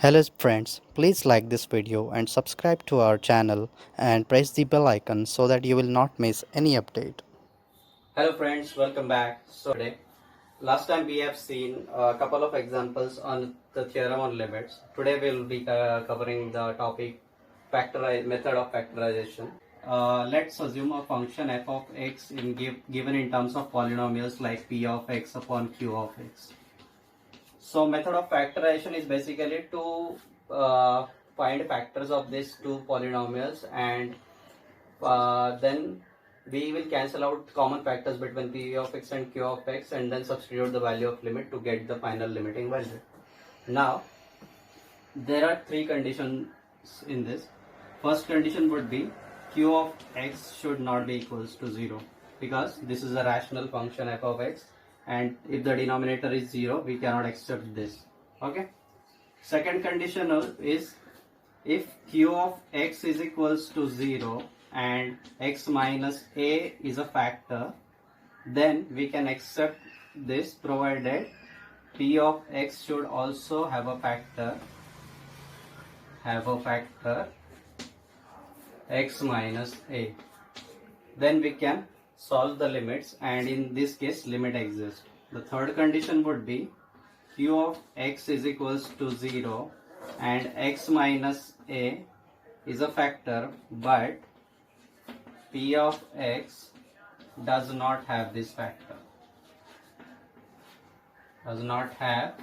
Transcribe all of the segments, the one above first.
Hello friends, please like this video and subscribe to our channel and press the bell icon so that you will not miss any update. Hello friends, welcome back. So today, last time we have seen a couple of examples on the theorem on limits. Today we will be covering the topic method of factorization. Let's assume a function f of x given in terms of polynomials like p of x upon q of x. So method of factorization is basically to find factors of these two polynomials and then we will cancel out common factors between p of x and q of x and then substitute the value of limit to get the final limiting value. Now there are three conditions in this. First condition would be q of x should not be equals to 0 because this is a rational function f of x, and if the denominator is 0 we cannot accept this. Okay. Second condition is if q of x is equals to 0 and x minus a is a factor, then we can accept this provided p of x should also have a factor x minus a. Then we can solve the limits, and in this case limit exists. The third condition would be q of x is equals to 0 and x minus a is a factor, but p of x does not have this factor, does not have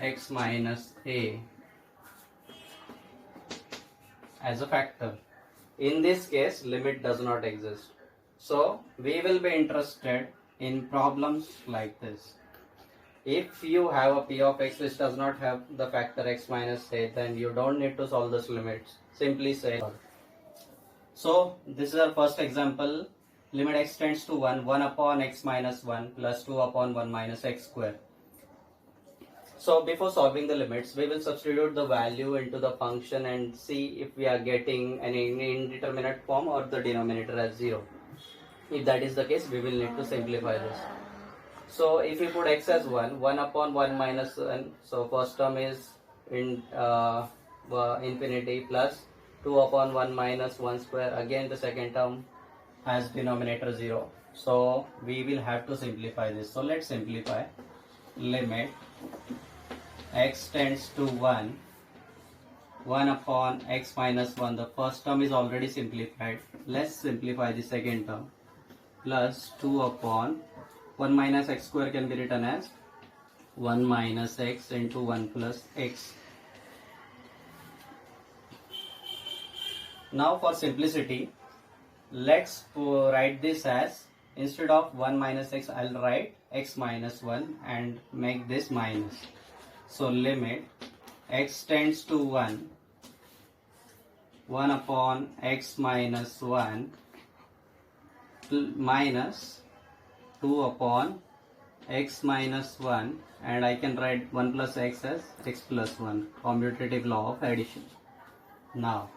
x minus a as a factor. In this case limit does not exist. So we will be interested in problems like this. If you have a p of x which does not have the factor x minus a, then you don't need to solve those limits. Simply say. So this is our first example. Limit x tends to 1 upon x minus 1 plus 2 upon 1 minus x square. So before solving the limits, we will substitute the value into the function and see if we are getting an indeterminate form or the denominator as 0. If that is the case, we will need to simplify this. So if we put x as 1 upon 1 minus 1, so first term is in infinity plus 2 upon 1 minus 1 square. Again the second term has denominator 0. So we will have to simplify this. So let's simplify. Limit x tends to 1 upon x minus 1. The first term is already simplified. Let's simplify the second term. Plus 2 upon 1 minus x square can be written as 1 minus x into 1 plus x. Now for simplicity, let's write this as, instead of 1 minus x, I'll write x minus 1 and make this minus. So limit x tends to 1 upon x minus 1 minus 2 upon x minus 1, and I can write 1 plus x as x plus 1, commutative law of addition. Now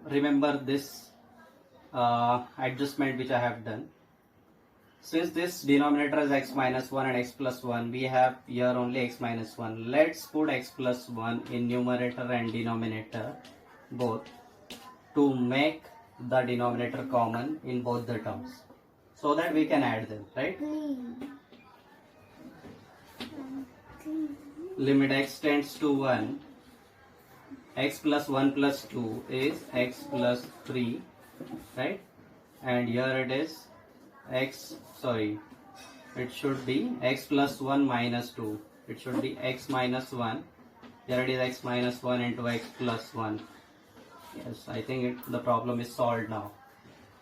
remember this adjustment which I have done. Since this denominator is x minus 1 and x plus 1, we have here only x minus 1. Let's put x plus 1 in numerator and denominator both to make the denominator common in both the terms, so that we can add them, right? Limit x tends to 1, x plus 1 plus 2 is x plus 3, right? And here it is it should be x plus 1 minus 2. It should be x minus 1. Here it is x minus 1 into x plus 1. Yes, I think the problem is solved now.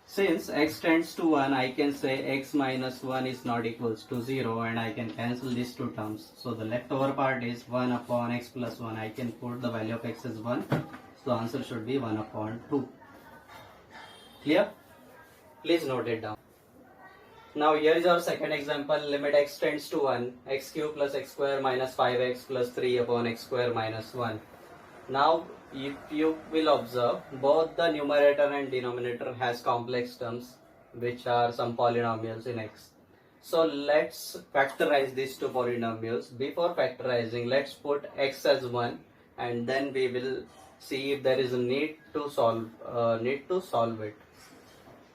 Since x tends to 1, I can say x minus 1 is not equals to 0, and I can cancel these two terms. So the leftover part is 1 upon x plus 1. I can put the value of x as 1. So the answer should be 1 upon 2. Clear? Please note it down. Now here is our second example. Limit x tends to 1, x cube plus x square minus 5x plus 3 upon x square minus 1. Now if you will observe, both the numerator and denominator has complex terms which are some polynomials in x. So let's factorize these two polynomials. Before factorizing, let's put x as 1, and then we will see if there is a need to solve it.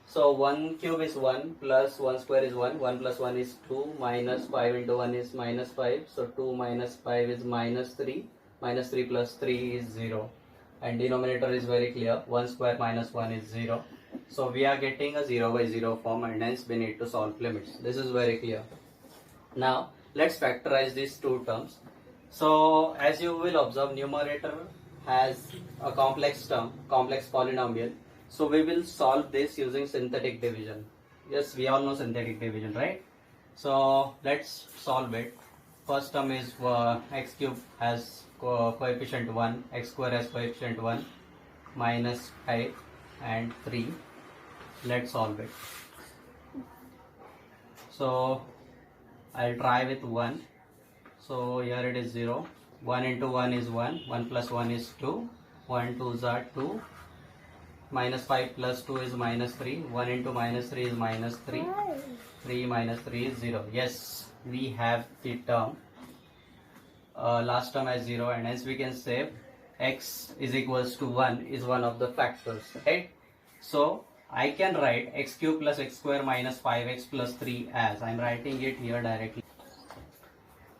So 1 cube is 1 plus 1 square is 1. 1 plus 1 is 2, minus 5 into 1 is minus 5. So 2 minus 5 is minus 3. Minus 3 plus 3 is 0. And denominator is very clear. 1 square minus 1 is 0. So we are getting a 0 by 0 form, and hence we need to solve limits. This is very clear. Now let's factorize these two terms. So as you will observe, numerator has a complex term, complex polynomial. So we will solve this using synthetic division. Yes, we all know synthetic division, right? So let's solve it. First term is x cube has coefficient 1, x square has coefficient 1, minus 5 and 3. Let's solve it. So I'll try with 1. So here it is 0. 1 into 1 is 1. 1 plus 1 is 2. 1 2s are 2. Minus 5 plus 2 is minus 3. 1 into minus 3 is minus 3. 3 minus 3 is 0. Yes, we have the term. Last term as 0, and hence we can say x is equals to 1 is one of the factors, right? So I can write x cube plus x square minus 5x plus 3 as I am writing it here directly.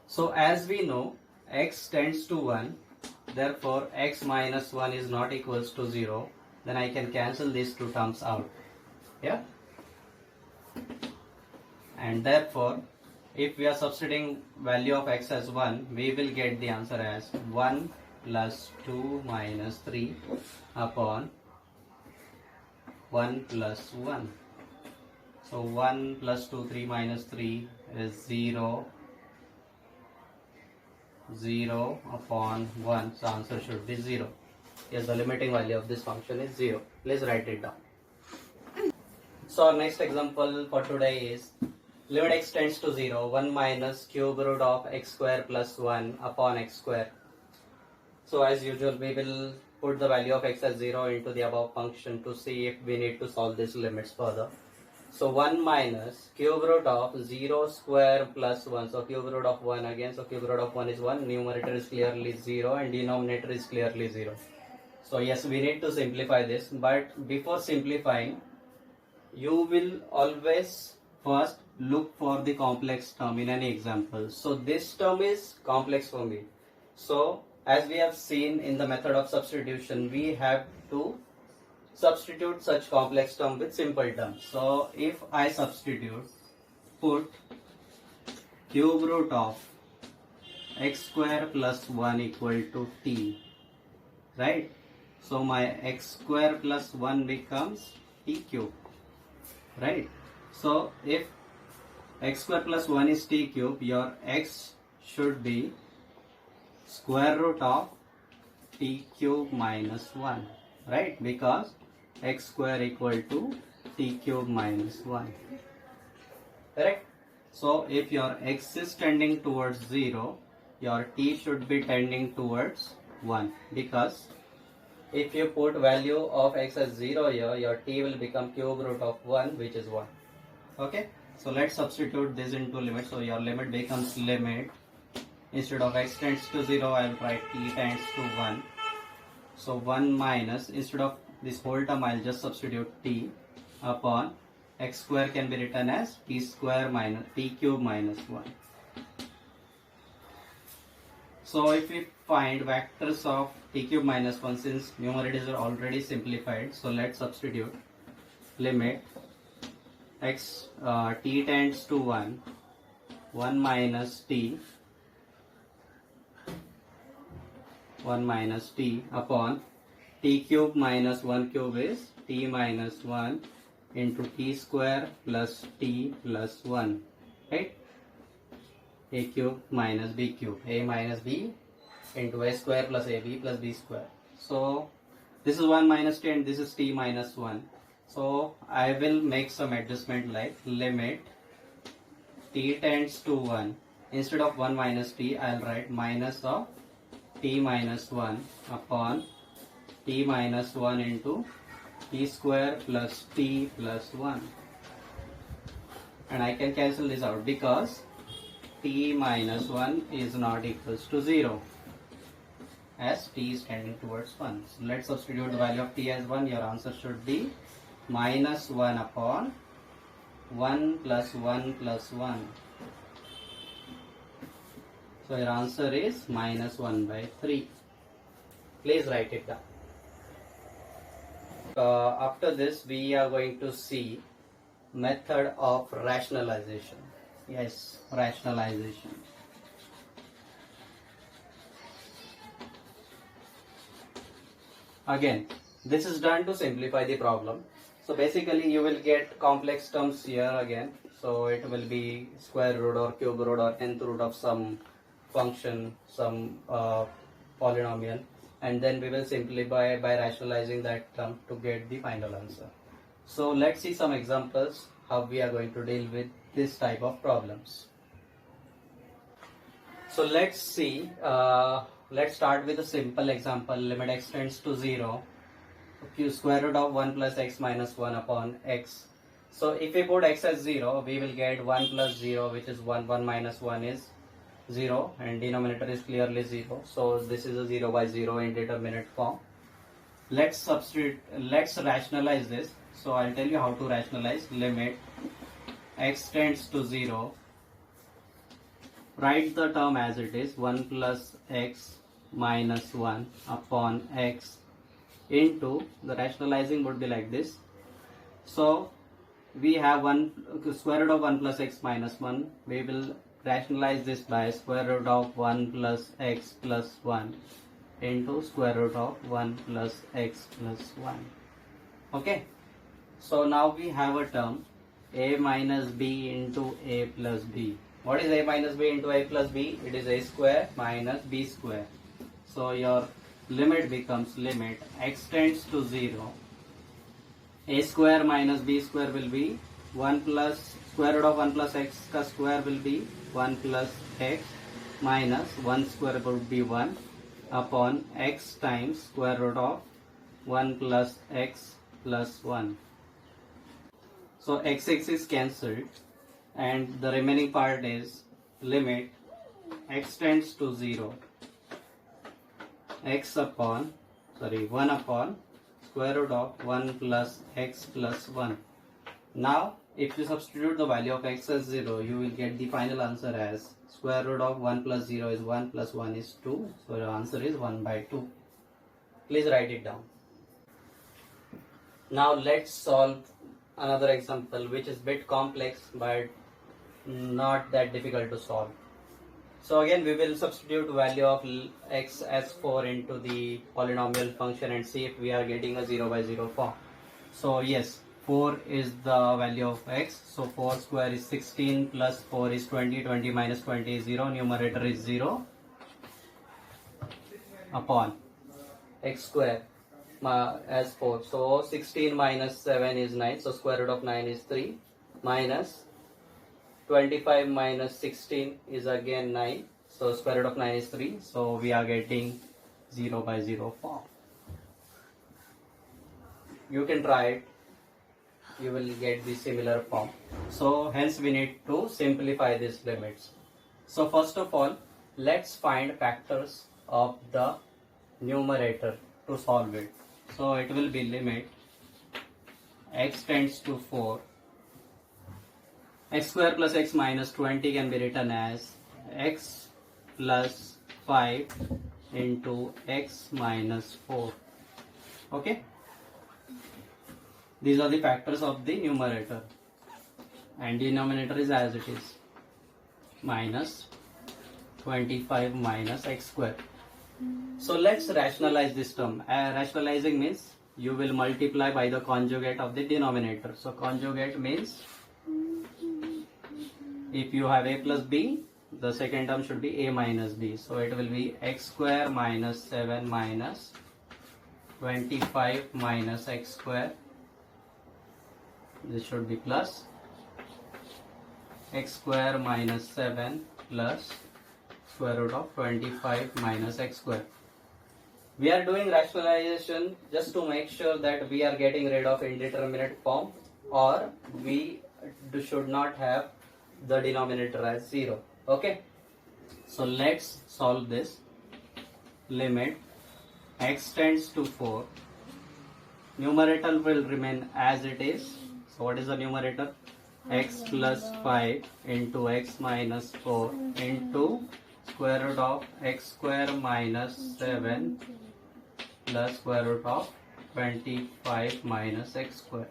So as we know, x tends to 1, therefore x minus 1 is not equals to 0. Then I can cancel these two terms out. Yeah. And therefore, if we are substituting value of x as 1, we will get the answer as 1 plus 2 minus 3 upon 1 plus 1. So 1 plus 2, 3 minus 3 is 0. 0 upon 1. So answer should be 0. Yes, the limiting value of this function is 0. Please write it down. So our next example for today is limit x tends to 0, 1 minus cube root of x square plus 1 upon x square. So as usual, we will put the value of x as 0 into the above function to see if we need to solve these limits further. So 1 minus cube root of 0 square plus 1. So cube root of 1 again. So cube root of 1 is 1. Numerator is clearly 0 and denominator is clearly 0. So yes, we need to simplify this. But before simplifying, you will always first look for the complex term in any example. So this term is complex for me. So as we have seen in the method of substitution, we have to substitute such complex term with simple terms. So if I substitute, put cube root of x square plus 1 equal to t, right? So my x square plus 1 becomes t cube, right? So if x square plus 1 is t cube, your x should be square root of t cube minus 1, right? Because x square equal to t cube minus 1, correct? So if your x is tending towards 0, your t should be tending towards 1, because if you put value of x as 0 here, your t will become cube root of 1, which is 1. Okay, so let's substitute this into limit. So your limit becomes limit, instead of x tends to 0, I will write t tends to 1. So 1 minus, instead of this whole term, I will just substitute t upon x square can be written as t square minus t cube minus 1. So if we find vectors of t cube minus 1, since numerators are already simplified, so let's substitute limit x t tends to 1, 1 minus t upon t cube minus 1 cube is t minus 1 into t square plus t plus 1, right? A cube minus b cube, a minus b into a square plus ab plus b square. So this is 1 minus t and this is t minus 1. So I will make some adjustment like limit t tends to 1. Instead of 1 minus t, I will write minus of t minus 1 upon t minus 1 into t square plus t plus 1. and I can cancel this out because t minus 1 is not equals to 0 as t is tending towards 1. So let's substitute the value of t as 1. Your answer should be minus 1 upon 1 plus 1 plus 1. So your answer is minus 1 by 3. Please write it down. After this we are going to see method of rationalization. Yes, rationalization. Again, this is done to simplify the problem. So basically you will get complex terms here again. So it will be square root or cube root or nth root of some function, some polynomial, and then we will simplify by rationalizing that term to get the final answer. So let's see some examples how we are going to deal with this type of problems. So let's see, let's start with a simple example. Limit x tends to 0, square root of 1 plus x minus 1 upon x. So if we put x as 0, we will get 1 plus 0, which is 1, 1 minus 1 is 0, and denominator is clearly 0. So this is a 0 by 0 indeterminate form. Let's rationalize this. So I'll tell you how to rationalize. Limit x tends to 0. Write the term as it is, 1 plus x minus 1 upon x into, the rationalizing would be like this. So we have square root of 1 plus x minus 1. We will rationalize this by square root of 1 plus x plus 1 into square root of 1 plus x plus 1. Okay. So now we have a term a minus b into a plus b. What is a minus b into a plus b? It is a square minus b square. So your limit becomes limit x tends to 0. A square minus b square will be 1 plus square root of 1 plus x ka square will be 1 plus x minus 1 square would be 1 upon x times square root of 1 plus x plus 1. So x is cancelled and the remaining part is limit x tends to 0 1 upon square root of 1 plus x plus 1. Now if you substitute the value of x as 0, you will get the final answer as square root of 1 plus 0 is 1 plus 1 is 2. So your answer is 1 by 2. Please write it down. Now let's solve another example which is bit complex but not that difficult to solve. So again we will substitute value of x as 4 into the polynomial function and see if we are getting a 0 by 0 form. So yes, 4 is the value of x. So 4 square is 16 plus 4 is 20. 20 minus 20 is 0. Numerator is 0 upon x square as 4. So 16 minus 7 is 9. So square root of 9 is 3 minus 25 minus 16 is again 9. So square root of 9 is 3. So we are getting 0 by 0 form. You can try it. You will get the similar form. So hence we need to simplify these limits. So first of all, let's find factors of the numerator to solve it. So it will be limit x tends to 4. X square plus x minus 20 can be written as x plus 5 into x minus 4. Okay. These are the factors of the numerator and denominator is as it is, minus 25 minus x square. So let's rationalize this term. Rationalizing means you will multiply by the conjugate of the denominator. So conjugate means if you have a plus b, the second term should be a minus b. So it will be x square minus 7 minus 25 minus x square. This should be plus x square minus 7 plus square root of 25 minus x square. We are doing rationalization just to make sure that we are getting rid of indeterminate form or we should not have the denominator as 0. Okay, so let's solve this. Limit x tends to 4, numerator will remain as it is. So what is the numerator? X plus 5 into x minus 4 into square root of x square minus 7 plus square root of 25 minus x square,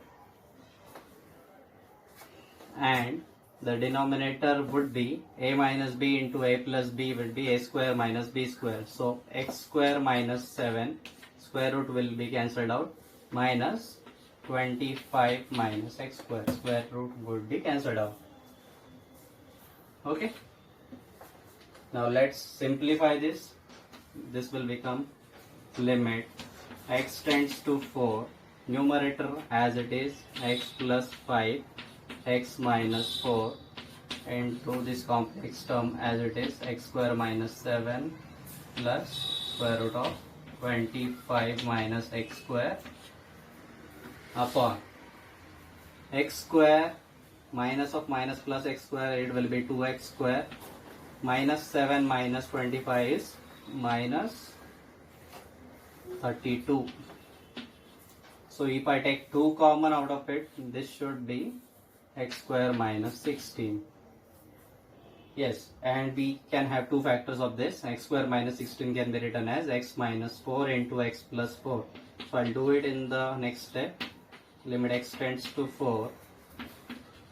and the denominator would be a minus b into a plus b will be a square minus b square. So x square minus 7 square root will be cancelled out, minus 25 minus x square, square root would be cancelled out. Okay, now let's simplify this. This will become limit x tends to 4, numerator as it is x plus 5 x minus 4 into this complex term as it is x square minus 7 plus square root of 25 minus x square upon x square minus of minus plus x square, it will be 2x square, minus 7 minus 25 is minus 32. So if I take 2 common out of it, this should be x square minus 16. Yes, and we can have two factors of this. X square minus 16 can be written as x minus 4 into x plus 4. So I'll do it in the next step. Limit x tends to 4,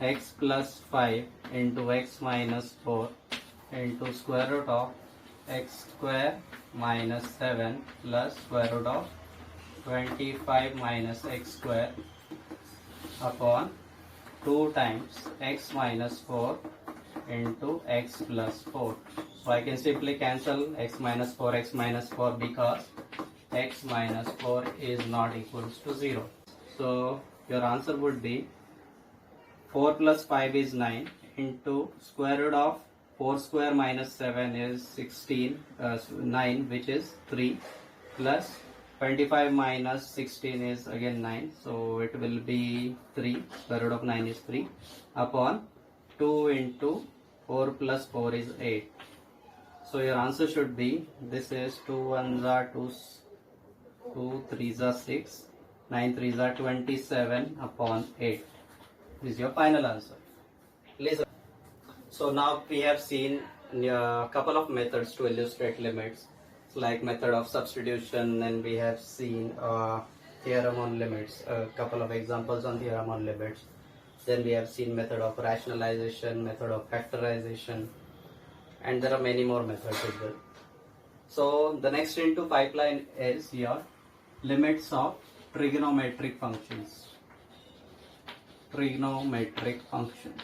x plus 5 into x minus 4 into square root of x square minus 7 plus square root of 25 minus x square upon 2 times x minus 4 into x plus 4. So I can simply cancel x minus 4 because x minus 4 is not equals to 0. So your answer would be 4 plus 5 is 9 into square root of 4 square minus 7 is 16, 9, which is 3, plus 25 minus 16 is again 9, so it will be 3, square root of 9 is 3, upon 2 into 4 plus 4 is 8. So your answer should be, this is 2 1s are 2, 2 3s are 6, 9 3s are 27 upon 8. This is your final answer. Listen. So now we have seen a couple of methods to illustrate limits, like method of substitution, and we have seen theorem on limits, a couple of examples on theorem on limits. Then we have seen method of rationalization, method of factorization, and there are many more methods as well. So the next into pipeline is your limits of trigonometric functions. Trigonometric functions.